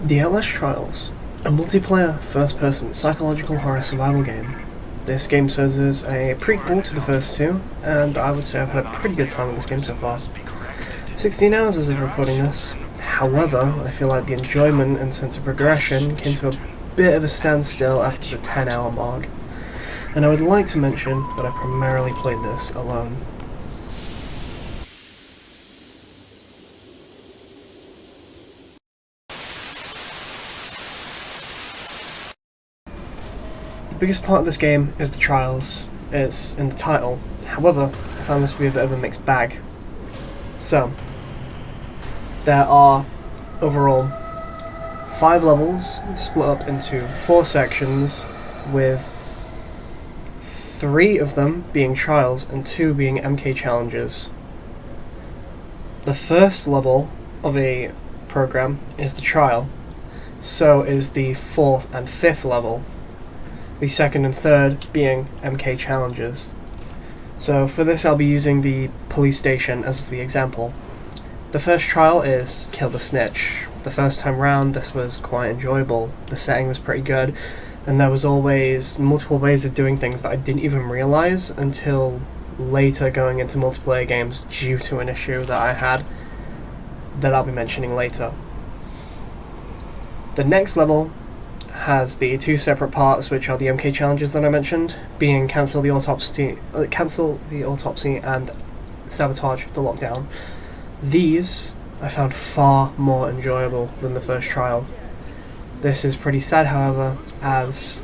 The Outlast Trials, a multiplayer, first-person psychological horror survival game. This game serves as a prequel to the first two, and I would say I've had a pretty good time with this game so far. 16 hours as of recording this. However, I feel like the enjoyment and sense of progression came to a bit of a standstill after the 10-hour mark. And I would like to mention that I primarily played this alone. The biggest part of this game is the trials. It's in the title. However, I found this to be a bit of a mixed bag. So, there are overall 5 levels split up into 4 sections, with 3 of them being trials and 2 being MK challenges. The first level of a program is the trial, so is the 4th and 5th level, the 2nd and 3rd being MK challenges. So for this I'll be using the police station as the example. The first trial is Kill the Snitch. The first time round this was quite enjoyable, the setting was pretty good, and there was always multiple ways of doing things that I didn't even realise until later going into multiplayer games due to an issue that I had that I'll be mentioning later. The next level has the 2 separate parts, which are the MK challenges that I mentioned, being cancel the autopsy and sabotage the lockdown. These I found far more enjoyable than the first trial. This is pretty sad, however, as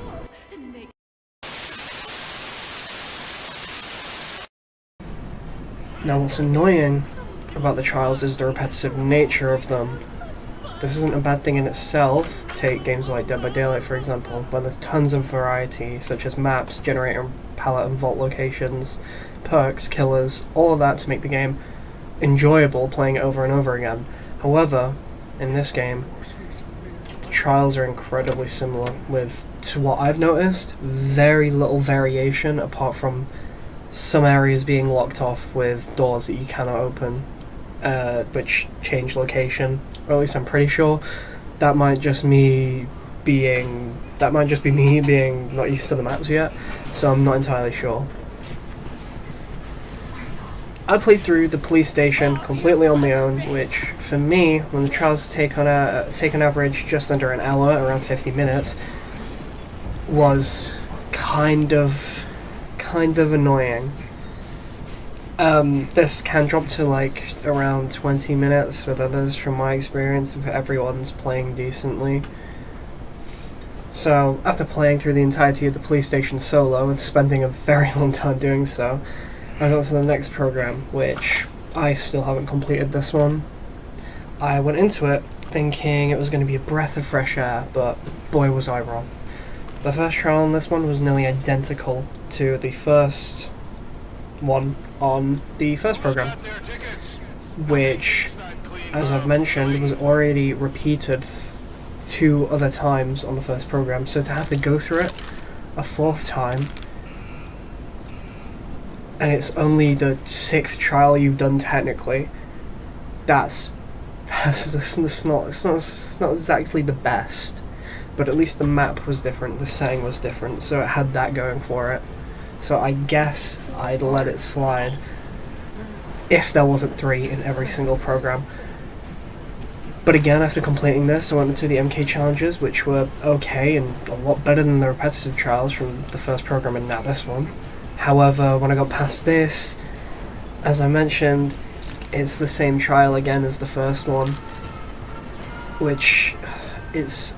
now what's annoying about the trials is the repetitive nature of them. This isn't a bad thing in itself. Take games like Dead by Daylight for example, where there's tons of variety, such as maps, generator, palette and vault locations, perks, killers, all of that to make the game enjoyable playing it over and over again. However, in this game, the trials are incredibly similar, with, to what I've noticed, very little variation apart from some areas being locked off with doors that you cannot open, which change location, or at least I'm pretty sure. That might just be me being not used to the maps yet, so I'm not entirely sure. I played through the police station completely on my own, which for me, when the trials take an average just under an hour, around 50 minutes, was kind of annoying. This can drop to like around 20 minutes with others from my experience if everyone's playing decently. So after playing through the entirety of the police station solo and spending a very long time doing so, I got to the next program, which I still haven't completed this one. I went into it thinking it was going to be a breath of fresh air, but boy was I wrong. The first trial on this one was nearly identical to the first one on the first program, which, as I've mentioned, was already repeated 2 other times on the first program, so to have to go through it a 4th time, and it's only the 6th trial you've done technically, that's not exactly the best, but at least the map was different, the setting was different, so it had that going for it. So I guess I'd let it slide if there wasn't 3 in every single program. But again, after completing this, I went into the MK challenges, which were okay and a lot better than the repetitive trials from the first program and now this one. However, when I got past this, as I mentioned, it's the same trial again as the first one, which is...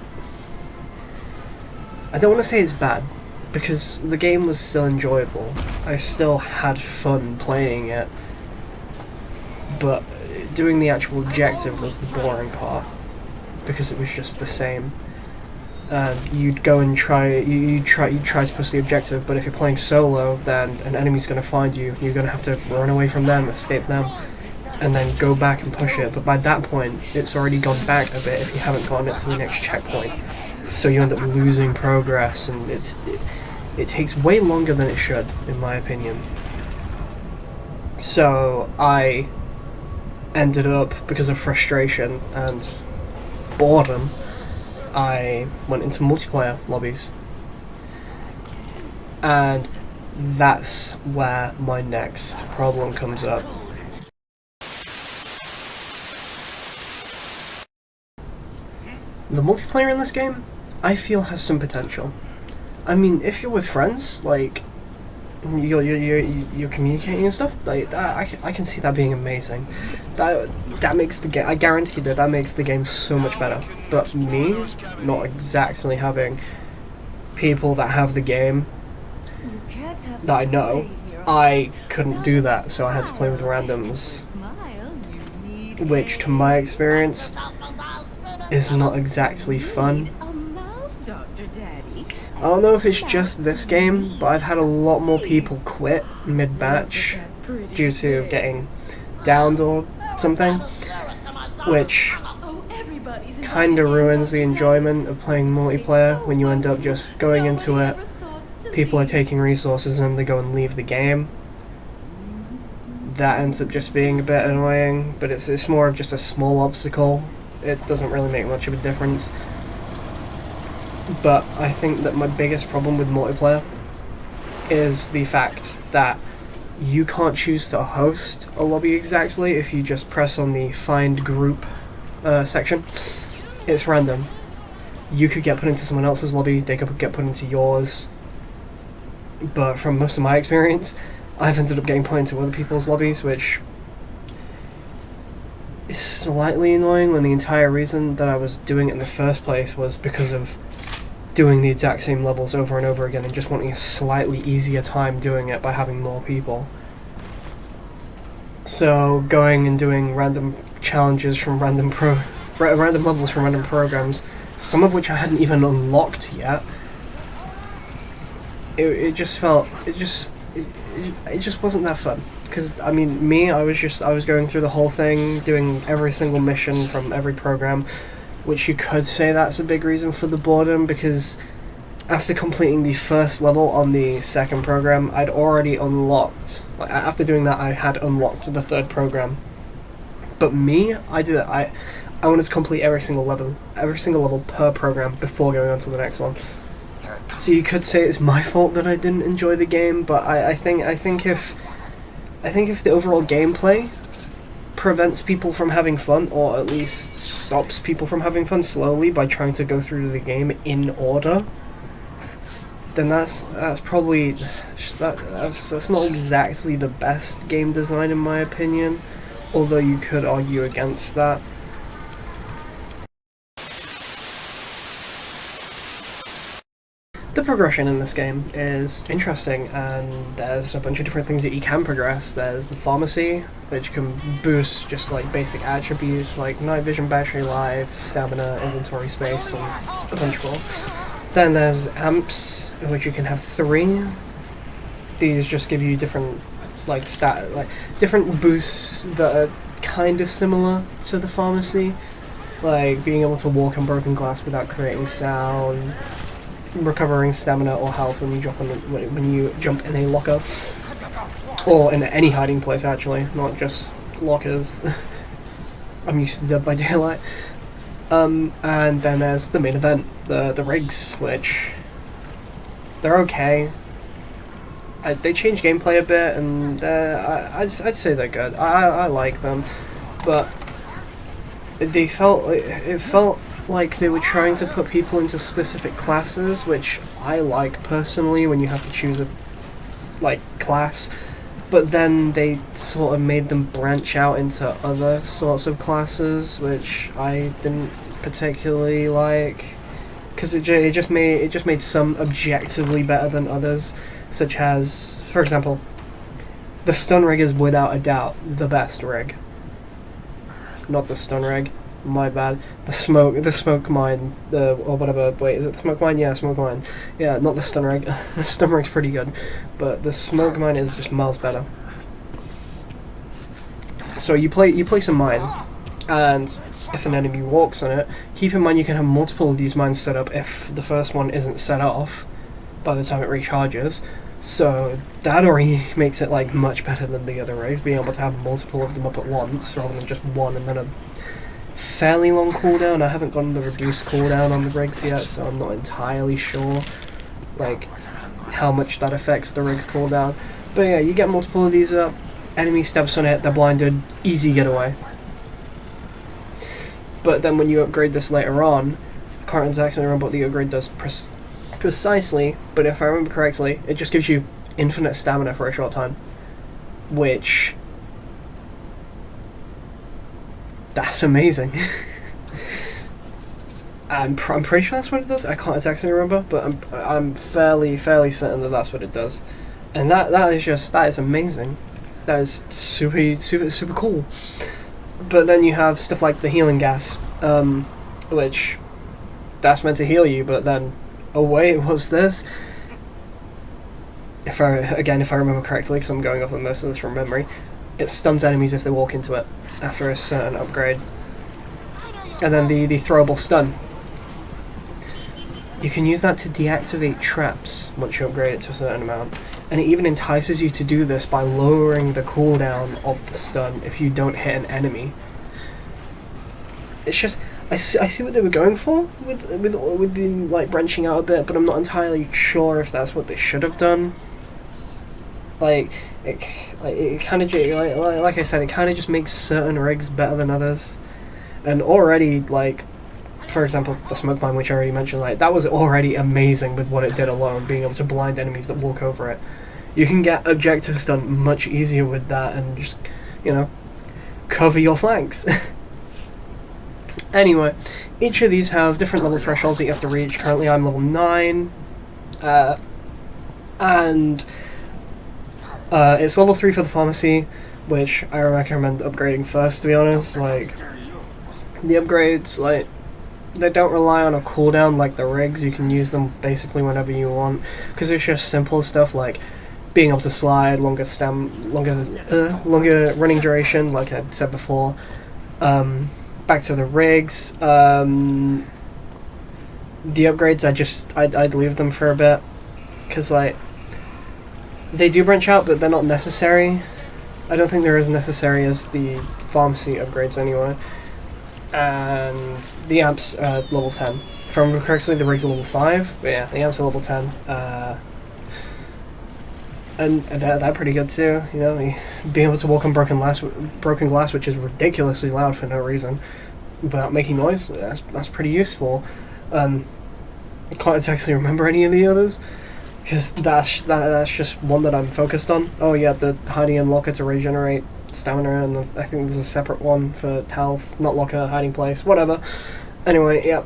I don't want to say it's bad, because the game was still enjoyable. I still had fun playing it, but doing the actual objective was the boring part, because it was just the same. You'd go and you'd try to push the objective, but if you're playing solo, then an enemy's going to find you. You're going to have to run away from them, escape them, and then go back and push it. But by that point, it's already gone back a bit if you haven't gotten it to the next checkpoint. So you end up losing progress, and it takes way longer than it should, in my opinion. So I ended up, because of frustration and boredom, I went into multiplayer lobbies. And that's where my next problem comes up. The multiplayer in this game, I feel, has some potential. I mean, if you're with friends, like, you're communicating and stuff, like, that, I can see that being amazing. That makes the game, I guarantee that makes the game so much better. But me, not exactly having people that have the game that I know, I couldn't do that, so I had to play with randoms, which, to my experience, is not exactly fun. I don't know if it's just this game, but I've had a lot more people quit mid-batch due to getting downed or something, which kinda ruins the enjoyment of playing multiplayer when you end up just going into it, people are taking resources and they go and leave the game. That ends up just being a bit annoying, but it's more of just a small obstacle. It doesn't really make much of a difference. But I think that my biggest problem with multiplayer is the fact that you can't choose to host a lobby exactly if you just press on the find group section. It's random. You could get put into someone else's lobby, they could get put into yours. But from most of my experience, I've ended up getting put into other people's lobbies, which is slightly annoying when the entire reason that I was doing it in the first place was because of doing the exact same levels over and over again and just wanting a slightly easier time doing it by having more people. So going and doing random challenges from random levels from random programs, some of which I hadn't even unlocked yet, it just wasn't that fun. Because, I mean, me, I was going through the whole thing, doing every single mission from every program, which you could say that's a big reason for the boredom, because after completing the first level on the second program, I'd already unlocked, after doing that, I had unlocked the third program. But me, I wanted to complete every single level per program before going on to the next one. So you could say it's my fault that I didn't enjoy the game, but I think if the overall gameplay prevents people from having fun, or at least stops people from having fun slowly by trying to go through the game in order, then that's probably that's not exactly the best game design in my opinion, although you could argue against that. The progression in this game is interesting, and there's a bunch of different things that you can progress. There's the pharmacy, which can boost just like basic attributes like night vision, battery life, stamina, inventory space, and a bunch more. Then there's amps, which you can have 3. These just give you different different boosts that are kind of similar to the pharmacy, like being able to walk on broken glass without creating sound, recovering stamina or health when you jump in a locker, or in any hiding place actually, not just lockers. I'm used to Dead by Daylight. And then there's the main event, the rigs, which they're okay. They change gameplay a bit, and I'd say they're good. I like them, but it felt like they were trying to put people into specific classes, which I like personally when you have to choose a class, but then they sort of made them branch out into other sorts of classes, which I didn't particularly like, because it just made some objectively better than others, such as, for example, the stun rig is without a doubt the best rig. Not the stun rig. My bad. The smoke mine, or whatever. Wait, is it the smoke mine? Yeah, smoke mine. Yeah, not the stun rig. The stun rig's pretty good, but the smoke mine is just miles better. So you place a mine, and if an enemy walks on it, keep in mind you can have multiple of these mines set up if the first one isn't set off by the time it recharges. So that already makes it much better than the other rigs, being able to have multiple of them up at once rather than just one and then a fairly long cooldown. I haven't gotten the reduced cooldown on the rigs yet, so I'm not entirely sure like how much that affects the rig's cooldown. But yeah, you get multiple of these up, enemy steps on it, they're blinded, easy getaway. But then when you upgrade this later on, I can't exactly remember what the upgrade does precisely, but if I remember correctly, it just gives you infinite stamina for a short time, which... that's amazing. I'm pretty sure that's what it does. I can't exactly remember, but I'm fairly certain that that's what it does, and that is amazing. That is super cool. But then you have stuff like the healing gas, which that's meant to heal you, but then oh wait, what's this? If I remember correctly, because I'm going off of most of this from memory, it stuns enemies if they walk into it after a certain upgrade. And then the throwable stun. You can use that to deactivate traps once you upgrade it to a certain amount. And it even entices you to do this by lowering the cooldown of the stun if you don't hit an enemy. It's just... I see what they were going for with the like branching out a bit, but I'm not entirely sure if that's what they should have done. Like it kind of like I said, it kind of just makes certain rigs better than others. And already, like, for example, the smoke mine, which I already mentioned, like that was already amazing with what it did alone, being able to blind enemies that walk over it. You can get objectives done much easier with that, and just, you know, cover your flanks. Anyway, each of these have different level thresholds that you have to reach. Currently I'm level 9, and it's level 3 for the pharmacy, which I recommend upgrading first, to be honest. Like, the upgrades, like, they don't rely on a cooldown like the rigs. You can use them basically whenever you want, because it's just simple stuff like being able to slide, longer running duration, like I said before. Back to the rigs. The upgrades, I'd leave them for a bit, because like they do branch out, but they're not necessary. I don't think they're as necessary as the pharmacy upgrades anyway. And the amps are level 10. If I remember correctly, the rigs are level 5, but yeah, the amps are level 10. And they're pretty good too, you know, being able to walk on broken glass, which is ridiculously loud for no reason, without making noise, that's pretty useful. I can't exactly remember any of the others, because that's just one that I'm focused on. Oh yeah, the hiding and locker to regenerate stamina, and I think there's a separate one for health, not locker, hiding place, whatever. Anyway, yeah,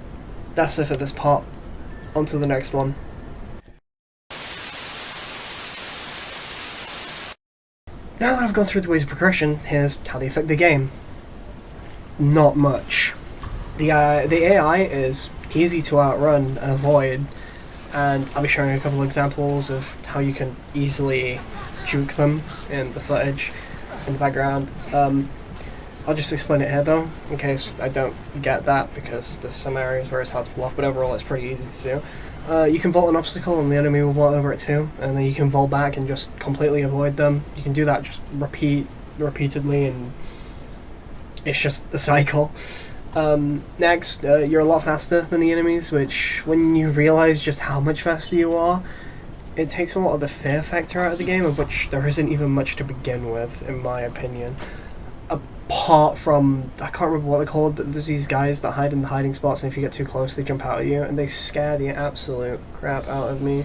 that's it for this part. On to the next one. Now that I've gone through the ways of progression, here's how they affect the game. Not much. The AI is easy to outrun and avoid, and I'll be showing a couple of examples of how you can easily juke them in the footage in the background. I'll just explain it here though, in case I don't get that, because there's some areas where it's hard to pull off, but overall it's pretty easy to do. You can vault an obstacle and the enemy will vault over it too, and then you can vault back and just completely avoid them. You can do that just repeatedly, and it's just a cycle. Next, you're a lot faster than the enemies, which, when you realize just how much faster you are, it takes a lot of the fear factor out of the game, of which there isn't even much to begin with, in my opinion. Apart from, I can't remember what they're called, but there's these guys that hide in the hiding spots, and if you get too close, they jump out at you, and they scare the absolute crap out of me,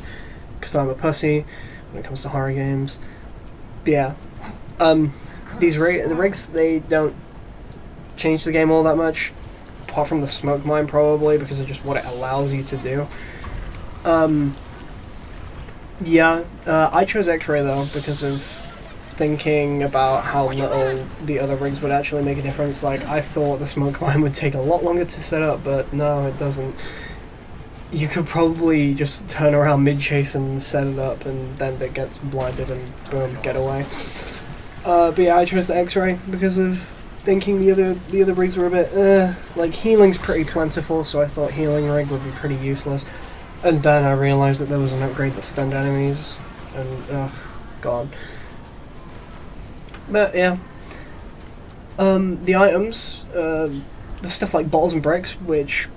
because I'm a pussy when it comes to horror games. But yeah, the rigs, they don't change the game all that much, apart from the smoke mine probably, because of just what it allows you to do. I chose X-ray though, because of thinking about how little the other rigs would actually make a difference. Like, I thought the smoke mine would take a lot longer to set up, but no, it doesn't. You could probably just turn around mid-chase and set it up, and then it gets blinded and boom, get away. But yeah, I chose the X-ray because of thinking the other rigs were a bit, like, healing's pretty plentiful, so I thought healing rig would be pretty useless. And then I realized that there was an upgrade that stunned enemies, and, god. But yeah, the items, there's stuff like bottles and bricks, which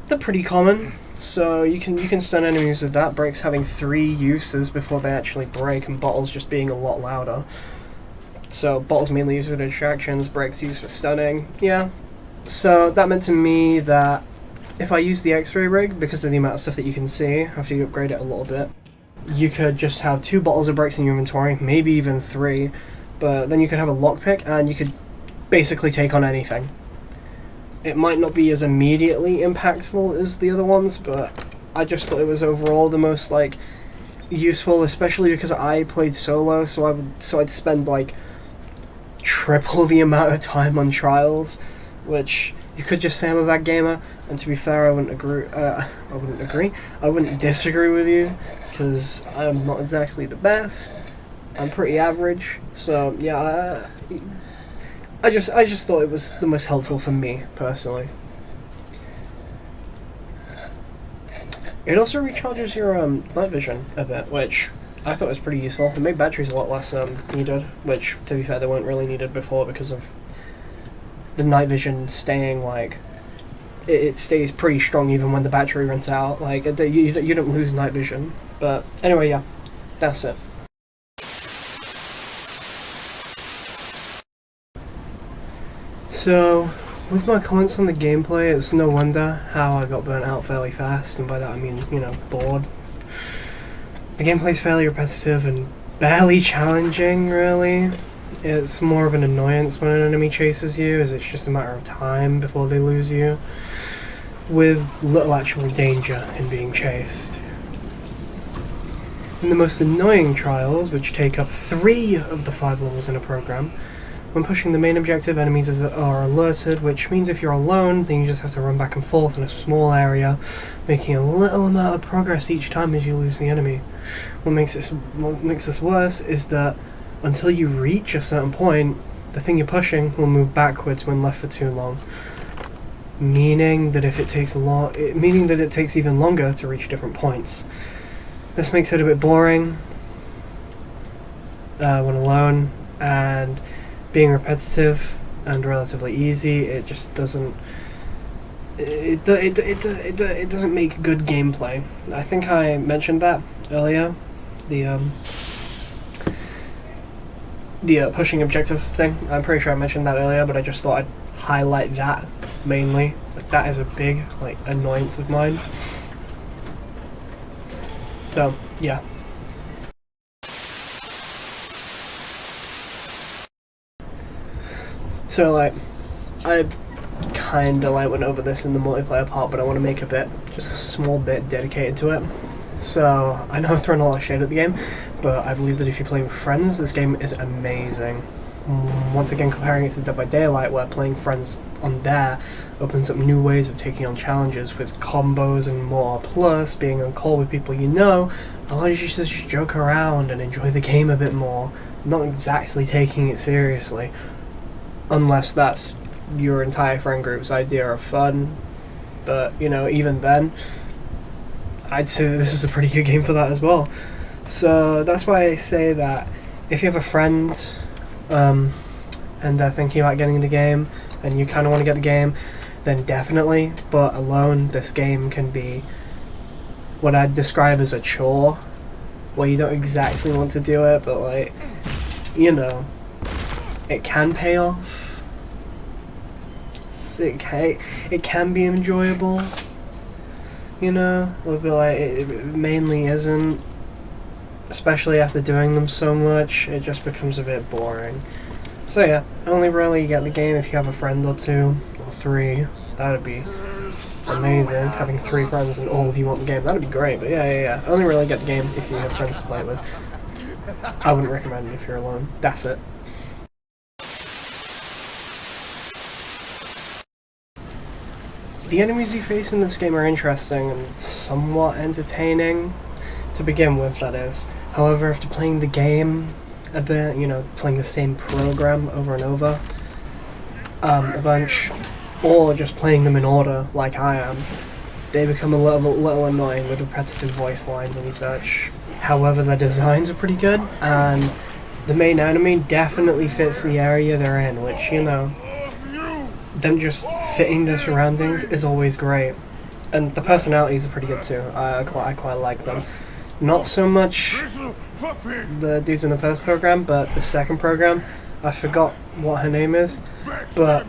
they're pretty common. So you can stun enemies with that. Bricks having 3 uses before they actually break, and bottles just being a lot louder. So bottles mainly used for distractions, bricks used for stunning. Yeah. So that meant to me that if I use the X-ray rig, because of the amount of stuff that you can see after you upgrade it a little bit, you could just have 2 bottles of bricks in your inventory, maybe even 3, but then you could have a lockpick and you could basically take on anything. It might not be as immediately impactful as the other ones, but I just thought it was overall the most like useful, especially because I played solo, so I'd spend like triple the amount of time on Trials, which you could just say I'm a bad gamer, and to be fair, I wouldn't disagree with you, because I'm not exactly the best. I'm pretty average, so yeah, I just thought it was the most helpful for me, personally. It also recharges your night vision a bit, which I thought was pretty useful. It made batteries a lot less needed, which, to be fair, they weren't really needed before because of the night vision staying, like, it stays pretty strong even when the battery runs out. Like, you don't lose night vision. But anyway, yeah, that's it. So, with my comments on the gameplay, it's no wonder how I got burnt out fairly fast, and by that I mean, bored. The gameplay's fairly repetitive and barely challenging, really. It's more of an annoyance when an enemy chases you, as it's just a matter of time before they lose you, with little actual danger in being chased. In the most annoying trials, which take up 3 of the 5 levels in a program, when pushing the main objective, enemies are alerted, which means if you're alone, then you just have to run back and forth in a small area, making a little amount of progress each time as you lose the enemy. What makes this worse is that until you reach a certain point, the thing you're pushing will move backwards when left for too long, meaning that it takes even longer to reach different points. This makes it a bit boring when alone, and being repetitive and relatively easy, it just doesn't. It doesn't make good gameplay. I think I mentioned that earlier. The pushing objective thing. I'm pretty sure I mentioned that earlier, but I just thought I'd highlight that mainly. Like, that is a big annoyance of mine. So yeah. So I kinda went over this in the multiplayer part, but I want to make just a small bit dedicated to it. So I know I've thrown a lot of shade at the game, but I believe that if you play with friends, this game is amazing. Once again, comparing it to Dead by Daylight, where playing friends on there opens up new ways of taking on challenges with combos and more. Plus, being on call with people you know allows you to just joke around and enjoy the game a bit more, not exactly taking it seriously. Unless that's your entire friend group's idea of fun. But, even then, I'd say that this is a pretty good game for that as well. So that's why I say that if you have a friend and they're thinking about getting the game and you kind of want to get the game, then definitely. But alone, this game can be what I'd describe as a chore, where you don't exactly want to do it, but it can pay off. It can be enjoyable, but it mainly isn't, especially after doing them so much. It just becomes a bit boring. So yeah, only really get the game if you have a friend or 2 or 3. That'd be amazing, having 3 friends and all of you want the game. That'd be great. But yeah, only really get the game if you have friends to play it with. I wouldn't recommend it if you're alone. That's it. The enemies you face in this game are interesting and somewhat entertaining, to begin with, that is. However, after playing the game a bit, playing the same program over and over, a bunch, or just playing them in order, like I am, they become a little annoying with repetitive voice lines and such. However, their designs are pretty good, and the main enemy definitely fits the area they're in, which, them just fitting the surroundings is always great. And the personalities are pretty good too. I quite like them. Not so much the dudes in the first program, but the second program. I forgot what her name is, but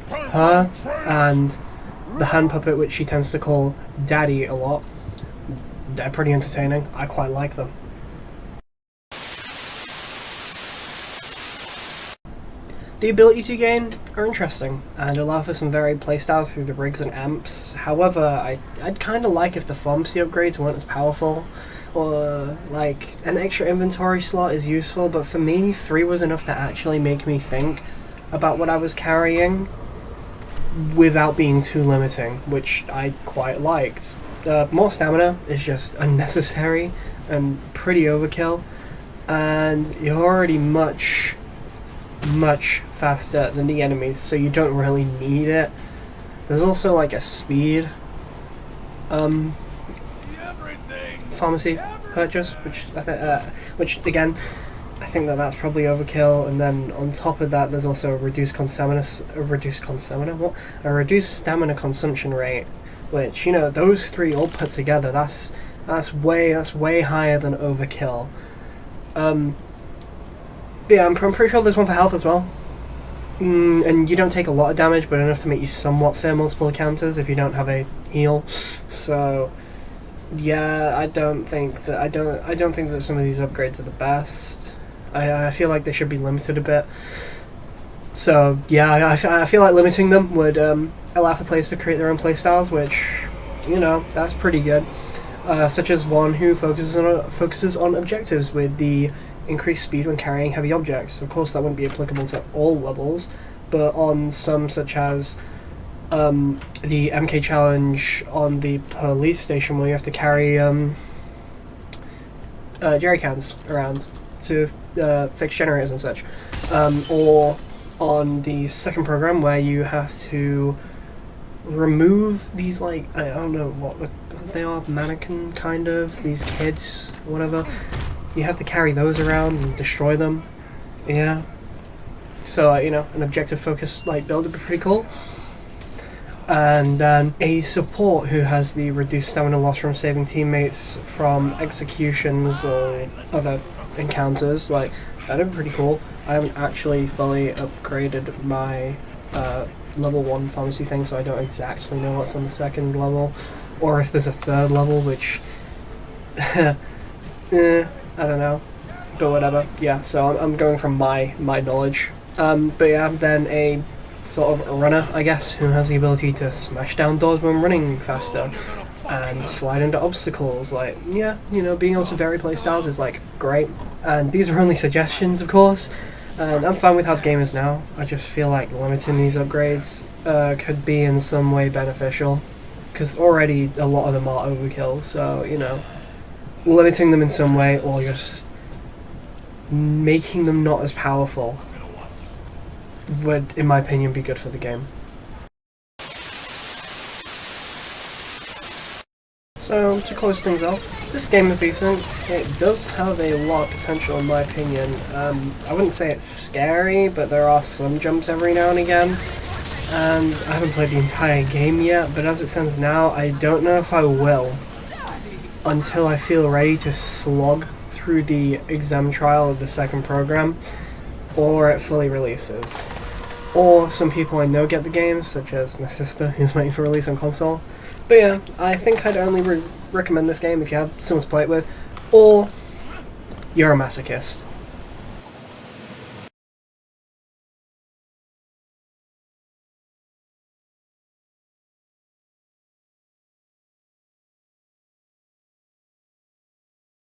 her and the hand puppet, which she tends to call Daddy a lot, they're pretty entertaining. I quite like them. The ability to gain are interesting and allow for some varied playstyle through the rigs and amps. However, I'd kind of like if the pharmacy upgrades weren't as powerful, or like an extra inventory slot is useful, but for me 3 was enough to actually make me think about what I was carrying without being too limiting, which I quite liked. More stamina is just unnecessary and pretty overkill, and you're already much faster than the enemies, so you don't really need it. There's also like a speed pharmacy purchase, which again, I think that's probably overkill. And then on top of that, there's also a reduced stamina consumption rate, which, you know, those 3 all put together, that's way higher than overkill. But yeah, I'm pretty sure there's one for health as well. And you don't take a lot of damage, but enough to make you somewhat fear multiple encounters if you don't have a heal. So yeah, I don't think that some of these upgrades are the best. I feel like they should be limited a bit. So yeah, I feel like limiting them would allow for players to create their own playstyles, which, you know, that's pretty good. Such as one who focuses on objectives with the increased speed when carrying heavy objects. Of course, that wouldn't be applicable to all levels, but on some, such as the MK challenge on the police station, where you have to carry jerry cans around to fix generators and such, or on the second program where you have to remove these, like, I don't know what they are, mannequin kind of, these kids, whatever. You have to carry those around and destroy them. Yeah. So, you know, an objective focused like build would be pretty cool. And then a support who has the reduced stamina loss from saving teammates from executions or other encounters, like, that'd be pretty cool. I haven't actually fully upgraded my level 1 pharmacy thing, so I don't exactly know what's on the second level, or if there's a third level, which I don't know, but whatever. Yeah, so I'm going from my knowledge. But yeah, then a sort of a runner, I guess, who has the ability to smash down doors when running faster and slide into obstacles. Like, yeah, you know, being able to vary playstyles is, like, great. And these are only suggestions, of course, and I'm fine with how the game is now. I just feel like limiting these upgrades could be in some way beneficial, because already a lot of them are overkill, so, you know, limiting them in some way, or just making them not as powerful, would, in my opinion, be good for the game. So, to close things off, this game is decent. It does have a lot of potential, in my opinion. I wouldn't say it's scary, but there are some jumps every now and again. And I haven't played the entire game yet, but as it stands now, I don't know if I will until I feel ready to slog through the exam trial of the second program, or it fully releases. Or some people I know get the game, such as my sister, who's waiting for release on console. But yeah, I think I'd only recommend this game if you have someone to play it with, or you're a masochist.